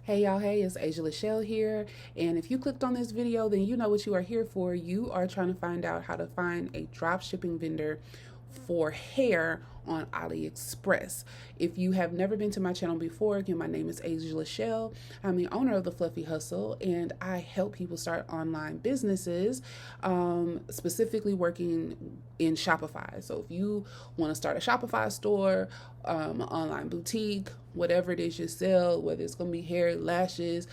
Hey y'all, hey, it's Asia Lachelle here. And if you clicked on this video, then you know what you are here for. You are trying to find out how to find a drop shipping vendor for hair on AliExpress. If you have never been to my channel before, again, my name is Asia Lachelle. I'm the owner of The Fluffy Hustle, and I help people start online businesses, specifically working in Shopify. So if you want to start a Shopify store, online boutique, whatever it is you sell, whether it's going to be hair, lashes,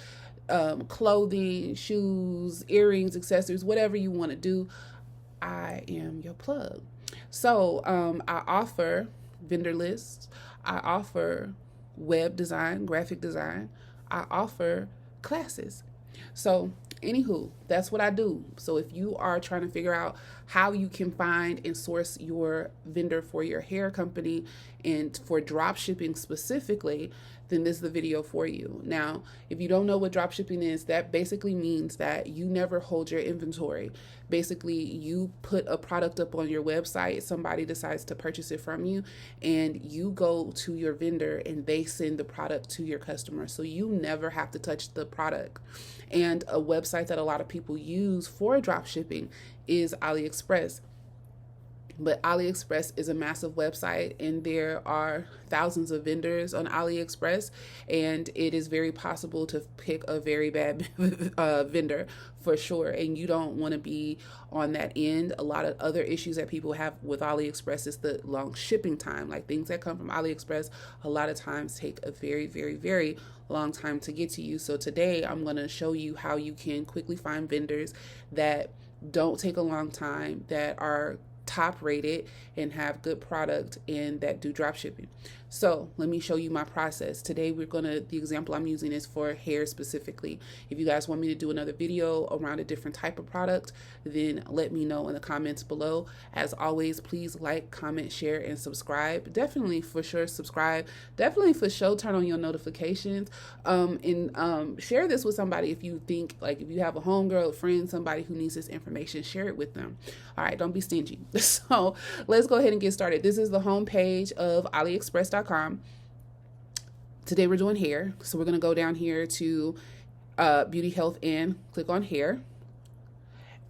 clothing, shoes, earrings, accessories, whatever you want to do, I am your plug. So I offer vendor lists. I offer web design, graphic design. I offer classes. So anywho, that's what I do. So if you are trying to figure out how you can find and source your vendor for your hair company and for drop shipping specifically, then this is the video for you. Now, if you don't know what drop shipping is, that basically means that you never hold your inventory. Basically, you put a product up on your website, somebody decides to purchase it from you, and you go to your vendor and they send the product to your customer. So you never have to touch the product. And a website that a lot of people use for drop shipping is AliExpress. But AliExpress is a massive website, and there are thousands of vendors on AliExpress, and it is very possible to pick a very bad vendor for sure, and you don't want to be on that end. A lot of other issues that people have with AliExpress is the long shipping time. Like things that come from AliExpress a lot of times take a very, very, very long time to get to you. So today I'm going to show you how you can quickly find vendors that don't take a long time, that are top rated and have good product and that do drop shipping. So let me show you my process. Today the example I'm using is for hair specifically. If you guys want me to do another video around a different type of product, then let me know in the comments below. As always, please like, comment, share, and subscribe. Definitely for sure subscribe. Definitely for sure turn on your notifications. And share this with somebody if you think, like if you have a homegirl, friend, somebody who needs this information, share it with them. All right, don't be stingy. So let's go ahead and get started. This is the home page of AliExpress.com. Today we're doing hair. So we're going to go down here to beauty, health, and click on hair.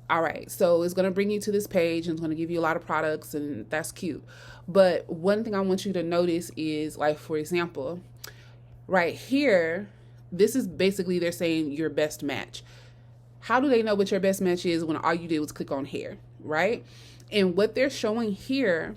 All right, so it's going to bring you to this page and it's going to give you a lot of products, and that's cute. But one thing I want you to notice is, like, for example, right here, this is basically they're saying your best match. How do they know what your best match is when all you did was click on hair, right? And what they're showing here,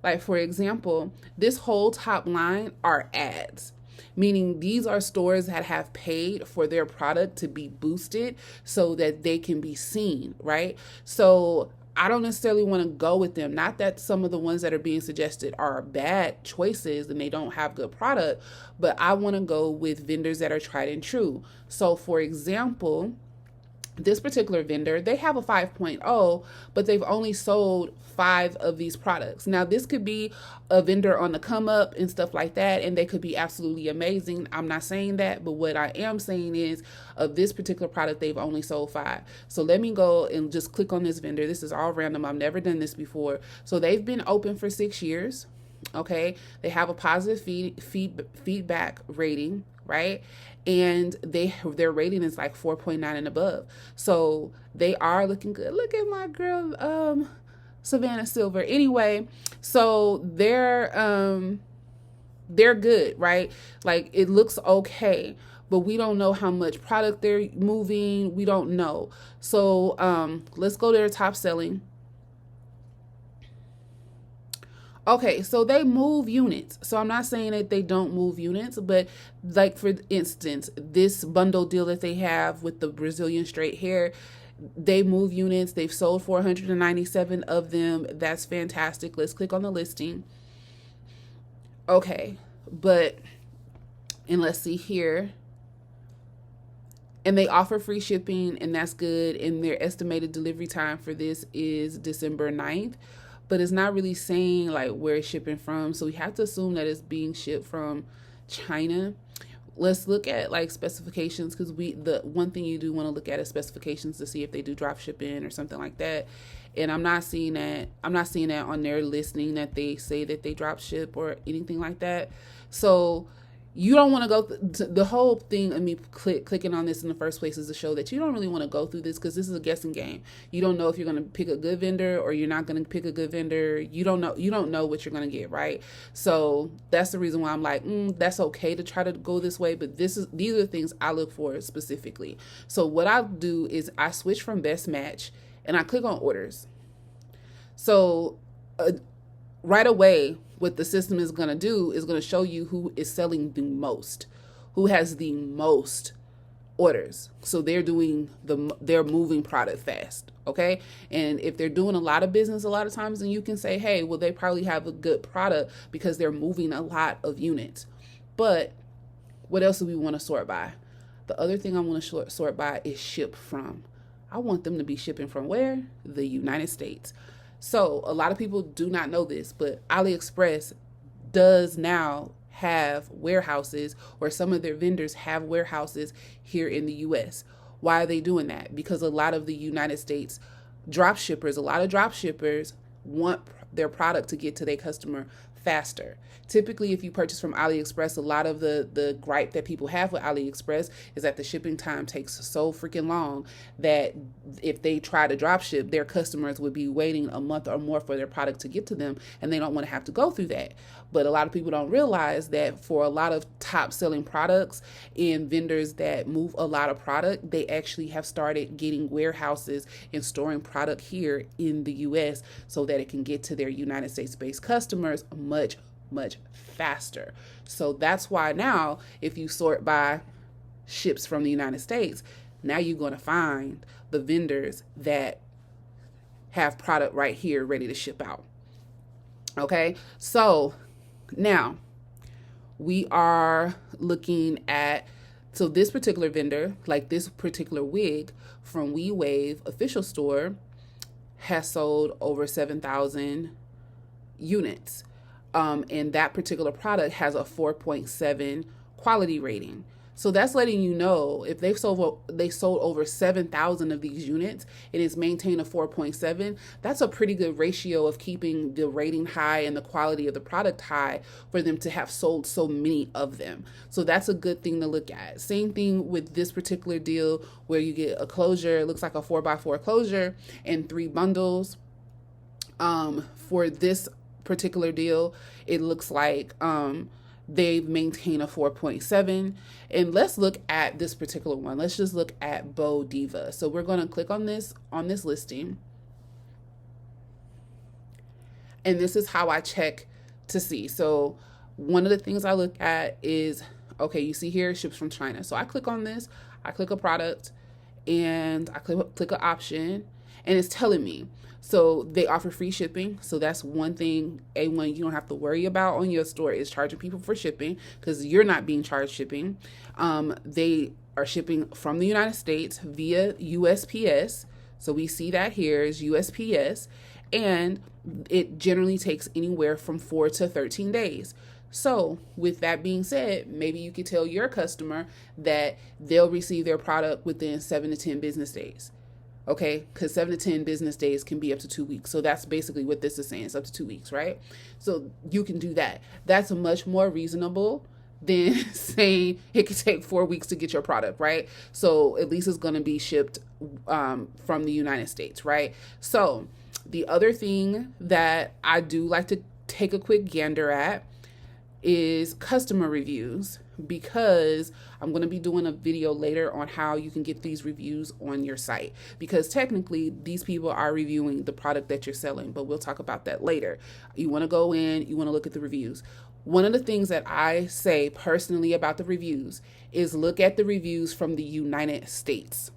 like for example, this whole top line are ads, meaning these are stores that have paid for their product to be boosted so that they can be seen, right? So I don't necessarily want to go with them. Not that some of the ones that are being suggested are bad choices and they don't have good product, but I want to go with vendors that are tried and true. So for example, this particular vendor, they have a 5.0, but they've only sold 5 of these products. Now, this could be a vendor on the come up and stuff like that, and they could be absolutely amazing. I'm not saying that, but what I am saying is of this particular product, they've only sold 5. So let me go and just click on this vendor. This is all random. I've never done this before. So they've been open for 6 years. Okay. They have a positive feedback rating, right? And their rating is like 4.9 and above. So they are looking good. Look at my girl, Savannah Silver. Anyway, so they're good, right? Like it looks okay, but we don't know how much product they're moving. We don't know. So let's go to their top selling. Okay, so they move units. So I'm not saying that they don't move units, but like for instance, this bundle deal that they have with the Brazilian straight hair, they move units. They've sold 497 of them. That's fantastic. Let's click on the listing. Okay, and let's see here. And they offer free shipping, and that's good. And their estimated delivery time for this is December 9th, but it's not really saying like where it's shipping from. So we have to assume that it's being shipped from China. Let's look at like specifications, because the one thing you do want to look at is specifications to see if they do drop shipping or something like that. And I'm not seeing that on their listing that they say that they drop ship or anything like that. So you don't want to go the whole thing of me clicking on this in the first place is to show that you don't really want to go through this, because this is a guessing game. You don't know if you're going to pick a good vendor or you're not going to pick a good vendor. You don't know what you're going to get, right? So that's the reason why I'm like, that's okay to try to go this way, but these are the things I look for specifically. So what I do is I switch from best match and I click on orders. So right away, what the system is going to do is going to show you who is selling the most, who has the most orders. So they're moving product fast. Okay. And if they're doing a lot of business, a lot of times, then you can say, hey, well, they probably have a good product because they're moving a lot of units. But what else do we want to sort by? The other thing I want to sort by is ship from. I want them to be shipping from where? The United States. So a lot of people do not know this, but AliExpress does now have warehouses, or some of their vendors have warehouses here in the US. Why are they doing that? Because a lot of the United States drop shippers want their product to get to their customer faster. Typically, if you purchase from AliExpress, a lot of the gripe that people have with AliExpress is that the shipping time takes so freaking long that if they try to drop ship, their customers would be waiting a month or more for their product to get to them, and they don't want to have to go through that. But a lot of people don't realize that for a lot of top selling products and vendors that move a lot of product, they actually have started getting warehouses and storing product here in the US so that it can get to their United States based customers much faster. So that's why now, if you sort by ships from the United States, now you're going to find the vendors that have product right here ready to ship out. Okay, so now we are looking at, so this particular vendor, like this particular wig from WeWave official store, has sold over 7,000 units. And that particular product has a 4.7 quality rating. So that's letting you know if they sold over 7,000 of these units and it's maintained a 4.7, that's a pretty good ratio of keeping the rating high and the quality of the product high for them to have sold so many of them. So that's a good thing to look at. Same thing with this particular deal where you get a closure. It looks like a 4x4 closure and 3 bundles. For this particular deal, it looks like they've maintained a 4.7. And let's look at this particular one. Let's just look at Bo Diva. So we're going to click on this listing. And this is how I check to see. So one of the things I look at is, okay, you see here, ships from China. So I click on this, I click a product, and I click an option, and it's telling me. So they offer free shipping. So that's one thing, A1, you don't have to worry about on your store, is charging people for shipping, because you're not being charged shipping. They are shipping from the United States via USPS. So we see that here is USPS, and it generally takes anywhere from 4 to 13 days. So with that being said, maybe you could tell your customer that they'll receive their product within 7 to 10 business days. Okay, because 7 to 10 business days can be up to 2 weeks. So that's basically what this is saying. It's up to 2 weeks, right? So you can do that. That's much more reasonable than saying it could take 4 weeks to get your product, right? So at least it's going to be shipped from the United States, right? So the other thing that I do like to take a quick gander at is customer reviews, because I'm going to be doing a video later on how you can get these reviews on your site, because technically these people are reviewing the product that you're selling, but we'll talk about that later. You want to go in, you want to look at the reviews. One of the things that I say personally about the reviews is look at the reviews from the United States.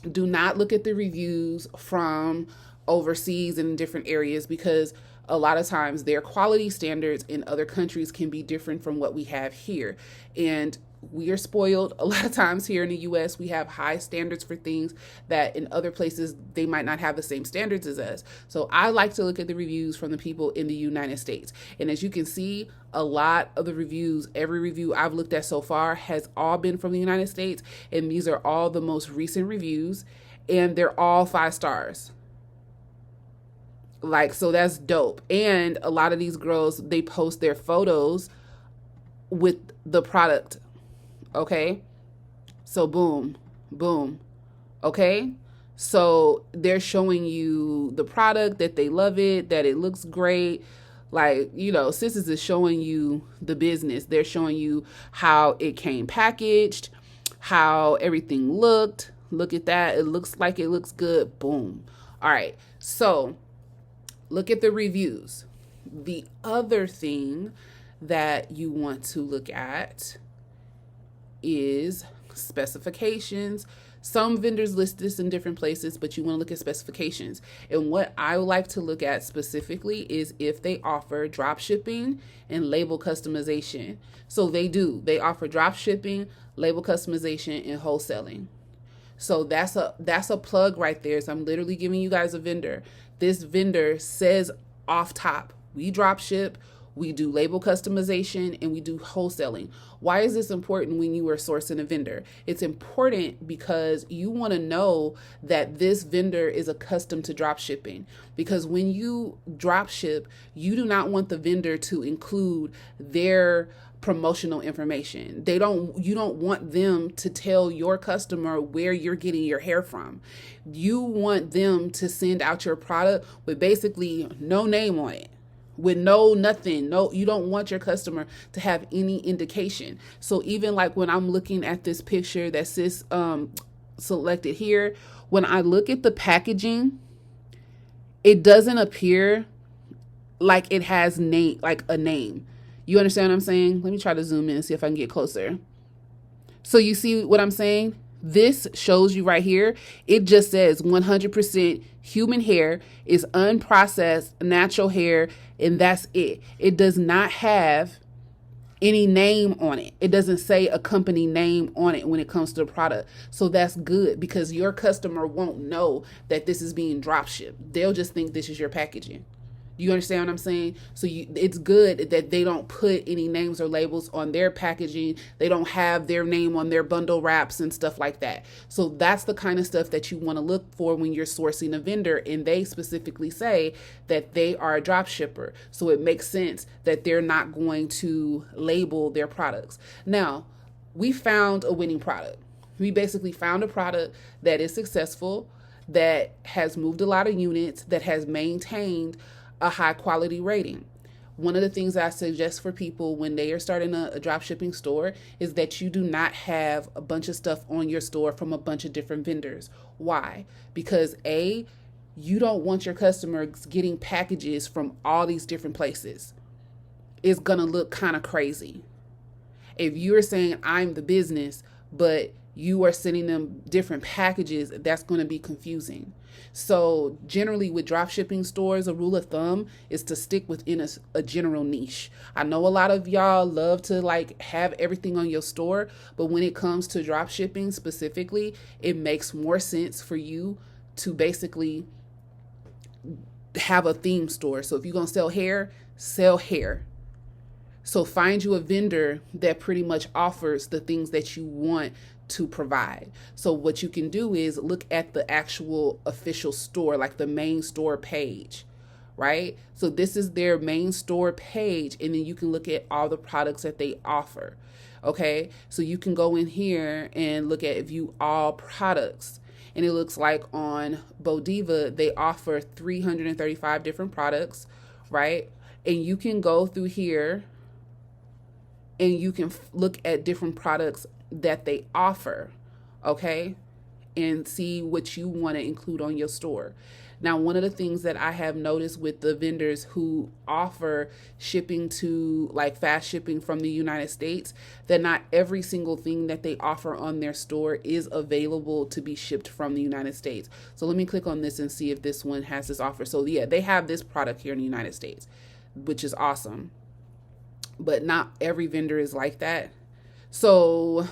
Do not look at the reviews from overseas in different areas, because a lot of times their quality standards in other countries can be different from what we have here. And we are spoiled a lot of times here in the US. We have high standards for things that in other places they might not have the same standards as us. So I like to look at the reviews from the people in the United States. And as you can see, a lot of the reviews, every review I've looked at so far has all been from the United States. And these are all the most recent reviews, and they're all 5 stars. Like, so that's dope. And a lot of these girls, they post their photos with the product. Okay, so boom, boom. Okay, so they're showing you the product, that they love it, that it looks great. Like, you know, Sisters is showing you the business. They're showing you how it came packaged, how everything looked. Look at that. It looks like it looks good. Boom. All right, so look at the reviews. The other thing that you want to look at is specifications. Some vendors list this in different places, but you want to look at specifications. And what I would like to look at specifically is if they offer drop shipping and label customization. So they do. They offer drop shipping, label customization, and wholesaling. So that's a plug right there. So I'm literally giving you guys a vendor. This vendor says off top, we drop ship, we do label customization, and we do wholesaling. Why is this important when you are sourcing a vendor? It's important because you want to know that this vendor is accustomed to drop shipping. Because when you drop ship, you do not want the vendor to include their promotional information. You don't want them to tell your customer where you're getting your hair from. You want them to send out your product with basically no name on it, with nothing. No, you don't want your customer to have any indication. So even like when I'm looking at this picture that Sis selected here, when I look at the packaging, it doesn't appear like it has like a name. You understand what I'm saying? Let me try to zoom in and see if I can get closer. So you see what I'm saying? This shows you right here. It just says 100% human hair is unprocessed natural hair, and that's it. It does not have any name on it. It doesn't say a company name on it when it comes to the product. So that's good because your customer won't know that this is being drop shipped. They'll just think this is your packaging. You understand what I'm saying? So it's good that they don't put any names or labels on their packaging. They don't have their name on their bundle wraps and stuff like that. So that's the kind of stuff that you want to look for when you're sourcing a vendor. And they specifically say that they are a drop shipper. So it makes sense that they're not going to label their products. Now, we found a winning product. We basically found a product that is successful, that has moved a lot of units, that has maintained a high quality rating. One of the things I suggest for people when they are starting a drop shipping store is that you do not have a bunch of stuff on your store from a bunch of different vendors. Why? Because A, you don't want your customers getting packages from all these different places. It's going to look kind of crazy. If you're saying I'm the business, but you are sending them different packages, that's going to be confusing. So generally with drop shipping stores, a rule of thumb is to stick within a general niche. I know a lot of y'all love to like have everything on your store, but when it comes to drop shipping specifically, it makes more sense for you to basically have a theme store. So if you're going to sell hair, sell hair. So find you a vendor that pretty much offers the things that you want to provide. So what you can do is look at the actual official store, like the main store page, right? So this is their main store page, and then you can look at all the products that they offer. Okay, so you can go in here and look at view all products. And it looks like on Bodiva, they offer 335 different products, right? And you can go through here and you can look at different products that they offer, okay, and see what you want to include on your store. Now, one of the things that I have noticed with the vendors who offer shipping to like fast shipping from the United States, that not every single thing that they offer on their store is available to be shipped from the United States. So let me click on this and see if this one has this offer. So yeah, they have this product here in the United States, which is awesome. But not every vendor is like that. So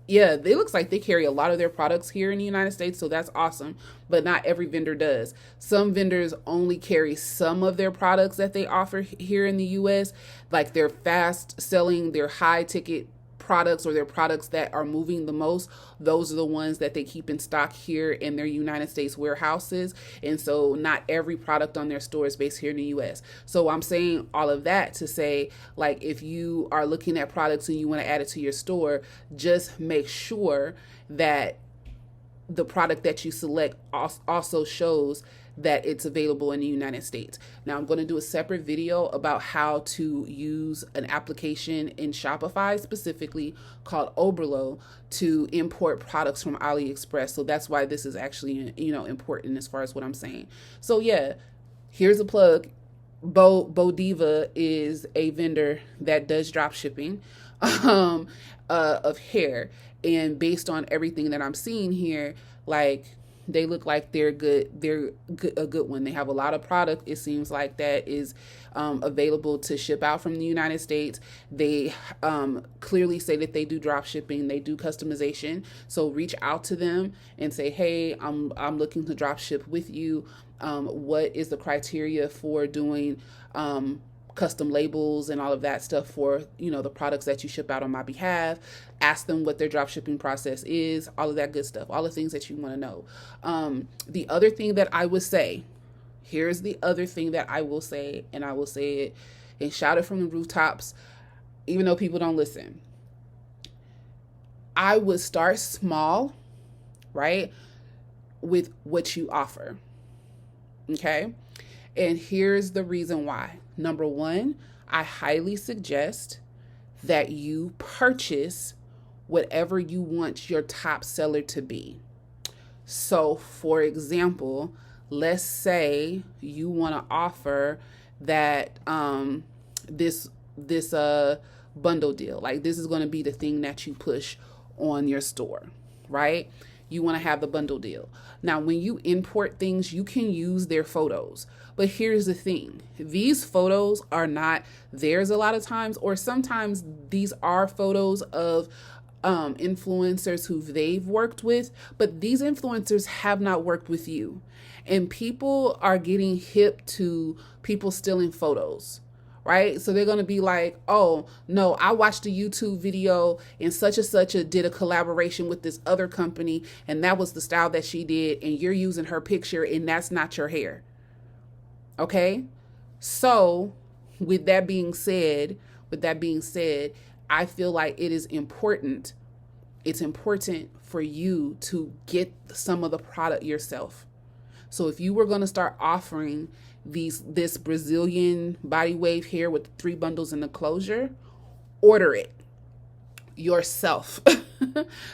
yeah, it looks like they carry a lot of their products here in the United States, so that's awesome. But not every vendor does. Some vendors only carry some of their products that they offer here in the US, like their fast selling, their high ticket products or their products that are moving the most. Those are the ones that they keep in stock here in their United States warehouses. And so not every product on their store is based here in the US. So I'm saying all of that to say, like, if you are looking at products and you want to add it to your store, just make sure that the product that you select also shows that it's available in the United States. Now I'm going to do a separate video about how to use an application in Shopify specifically called Oberlo to import products from AliExpress. So that's why this is actually, important as far as what I'm saying. So yeah, here's a plug. Bodiva is a vendor that does drop shipping of hair. And based on everything that I'm seeing here, like, they look like they're good. They're a good one. They have a lot of product. It seems like that is available to ship out from the United States. They clearly say that they do drop shipping. They do customization. So reach out to them and say, hey, I'm looking to drop ship with you. What is the criteria for doing custom labels and all of that stuff for, the products that you ship out on my behalf. Ask them what their drop shipping process is, all of that good stuff, all the things that you want to know. The other thing that I would say, here's the other thing that I will say, and I will say it and shout it from the rooftops, even though people don't listen. I would start small, right, with what you offer. Okay. And here's the reason why. Number one, I highly suggest that you purchase whatever you want your top seller to be. So for example, let's say you want to offer that this bundle deal. Like, this is going to be the thing that you push on your store, right? You want to have the bundle deal. Now, when you import things, you can use their photos. But here's the thing. These photos are not theirs a lot of times, or sometimes these are photos of influencers who they've worked with, but these influencers have not worked with you. And people are getting hip to people stealing photos. Right? So they're going to be like, oh, no, I watched a YouTube video and such did a collaboration with this other company, and that was the style that she did, and you're using her picture, and that's not your hair. Okay? So with that being said, I feel like it is important. It's important for you to get some of the product yourself. So if you were going to start offering this Brazilian body wave hair with 3 bundles in the closure, order it yourself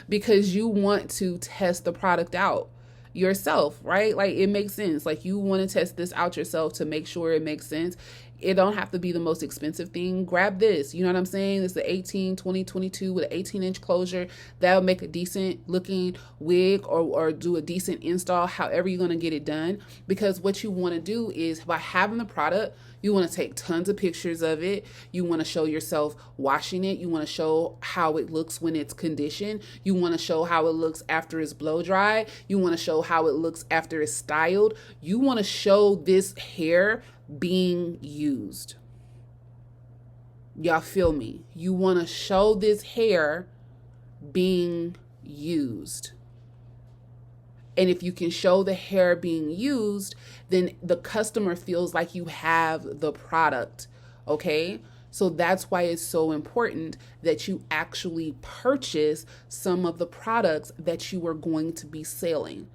because you want to test the product out yourself, right? Like, it makes sense. Like, you want to test this out yourself to make sure it makes sense. It don't have to be the most expensive thing. Grab this, you know what I'm saying? It's the 18, 20, 22 with an 18-inch closure. That'll make a decent looking wig or do a decent install, however you're going to get it done. Because what you want to do is, by having the product, you want to take tons of pictures of it. You want to show yourself washing it. You want to show how it looks when it's conditioned. You want to show how it looks after it's blow dried. You want to show how it looks after it's styled. You want to show this hair being used. Y'all feel me? You want to show this hair being used. And if you can show the hair being used, then the customer feels like you have the product. Okay? So that's why it's so important that you actually purchase some of the products that you are going to be selling.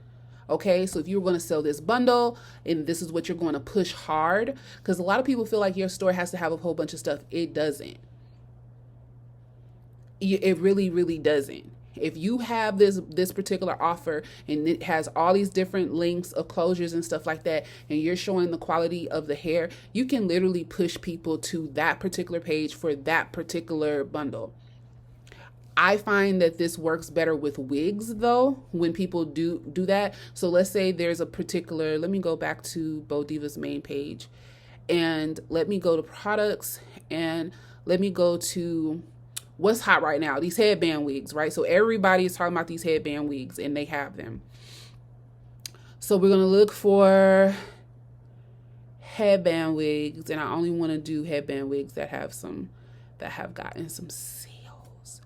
Okay, so if you're going to sell this bundle and this is what you're going to push hard, because a lot of people feel like your store has to have a whole bunch of stuff. It doesn't. It really, really doesn't. If you have this particular offer and it has all these different links of closures and stuff like that, and you're showing the quality of the hair, you can literally push people to that particular page for that particular bundle. I find that this works better with wigs, though, when people do that. So let's say there's a particular, let me go back to Bodiva's main page, and let me go to products, and let me go to what's hot right now? These headband wigs, right? So everybody is talking about these headband wigs, and they have them. So we're going to look for headband wigs, and I only want to do headband wigs that have gotten some sales.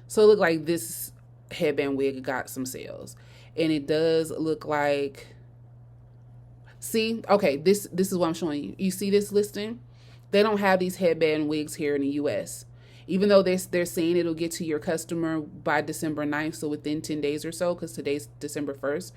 So it look like this headband wig got some sales, and it does look like, see, okay, this is what I'm showing you. You see this listing? They don't have these headband wigs here in the US. Even though they're saying it'll get to your customer by December 9th, so within 10 days or so, because today's December 1st,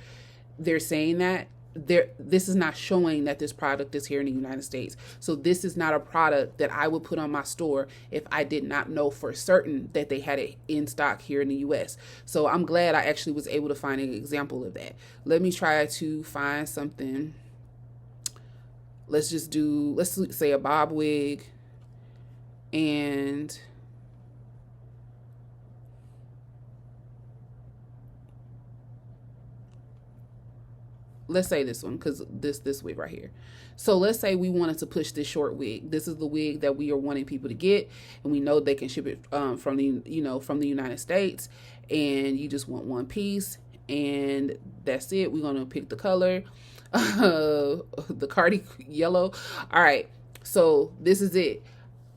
they're saying that this is not showing that this product is here in the United States. So this is not a product that I would put on my store if I did not know for certain that they had it in stock here in the US. So I'm glad I actually was able to find an example of that. Let me try to find something. Let's say a bob wig, and let's say this one, because this wig right here. So let's say we wanted to push this short wig. This is the wig that we are wanting people to get, and we know they can ship it from the United States, and you just want one piece, and that's it. We're gonna pick the color, the Cardi yellow. All right, so this is it.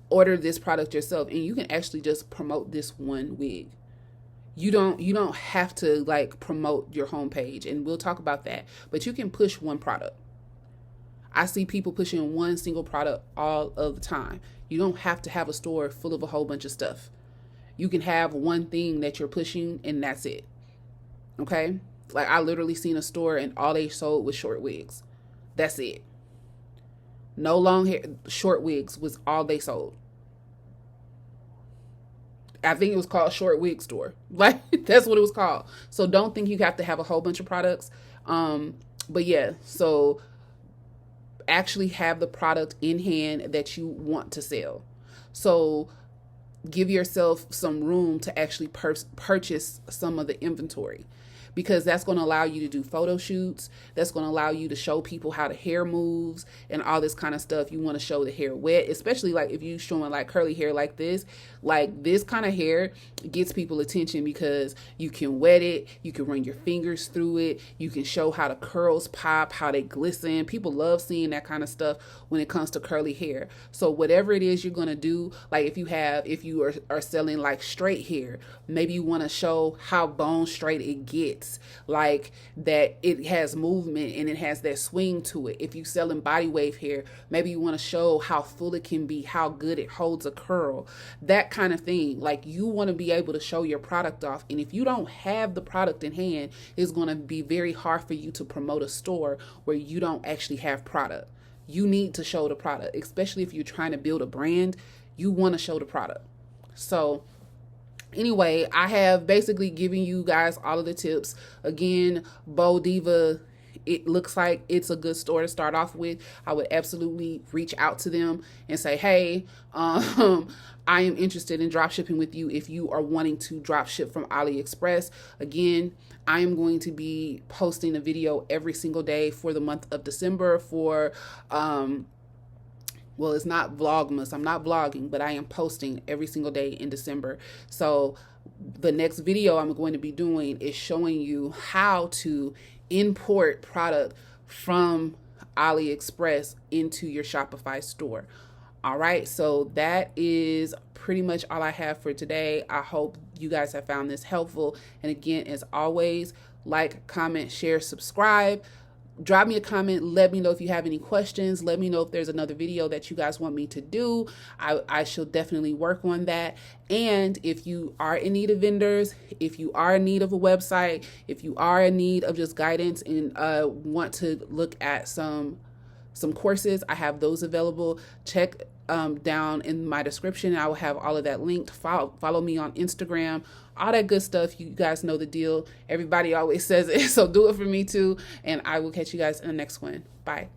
Order this product yourself, and you can actually just promote this one wig. You don't have to like promote your homepage, and we'll talk about that, but you can push one product. I see people pushing one single product all of the time. You don't have to have a store full of a whole bunch of stuff. You can have one thing that you're pushing, and that's it. Okay? Like, I literally seen a store and all they sold was short wigs. That's it. No long hair, short wigs was all they sold. I think it was called Short Wig Store. Like, that's what it was called. So don't think you have to have a whole bunch of products. But yeah, so actually have the product in hand that you want to sell. So give yourself some room to actually purchase some of the inventory, because that's going to allow you to do photo shoots. That's going to allow you to show people how the hair moves and all this kind of stuff. You want to show the hair wet, especially like if you're showing like curly hair like this kind of hair gets people attention, because you can wet it. You can run your fingers through it. You can show how the curls pop, how they glisten. People love seeing that kind of stuff when it comes to curly hair. So whatever it is you're going to do, like if you are selling like straight hair, maybe you want to show how bone straight it gets. Like that it has movement and it has that swing to it. If you selling body wave hair, maybe you want to show how full it can be, how good it holds a curl, that kind of thing. Like, you want to be able to show your product off. And if you don't have the product in hand, it's going to be very hard for you to promote a store where you don't actually have product. You need to show the product, especially if you're trying to build a brand. You want to show the product. So anyway, I have basically given you guys all of the tips. Again, Bow Diva, it looks like it's a good store to start off with. I would absolutely reach out to them and say, hey, I am interested in drop shipping with you if you are wanting to drop ship from AliExpress. Again, I am going to be posting a video every single day for the month of December for well, it's not Vlogmas. I'm not vlogging, but I am posting every single day in December. So the next video I'm going to be doing is showing you how to import product from AliExpress into your Shopify store. All right, so that is pretty much all I have for today. I hope you guys have found this helpful. And again, as always, like, comment, share, subscribe. Drop me a comment. Let me know if you have any questions. Let me know if there's another video that you guys want me to do. I shall definitely work on that. And if you are in need of vendors, if you are in need of a website, if you are in need of just guidance and want to look at some courses, I have those available. Check down in my description. I will have all of that linked. Follow me on Instagram, all that good stuff. You guys know the deal. Everybody always says it, so do it for me too. And I will catch you guys in the next one. Bye.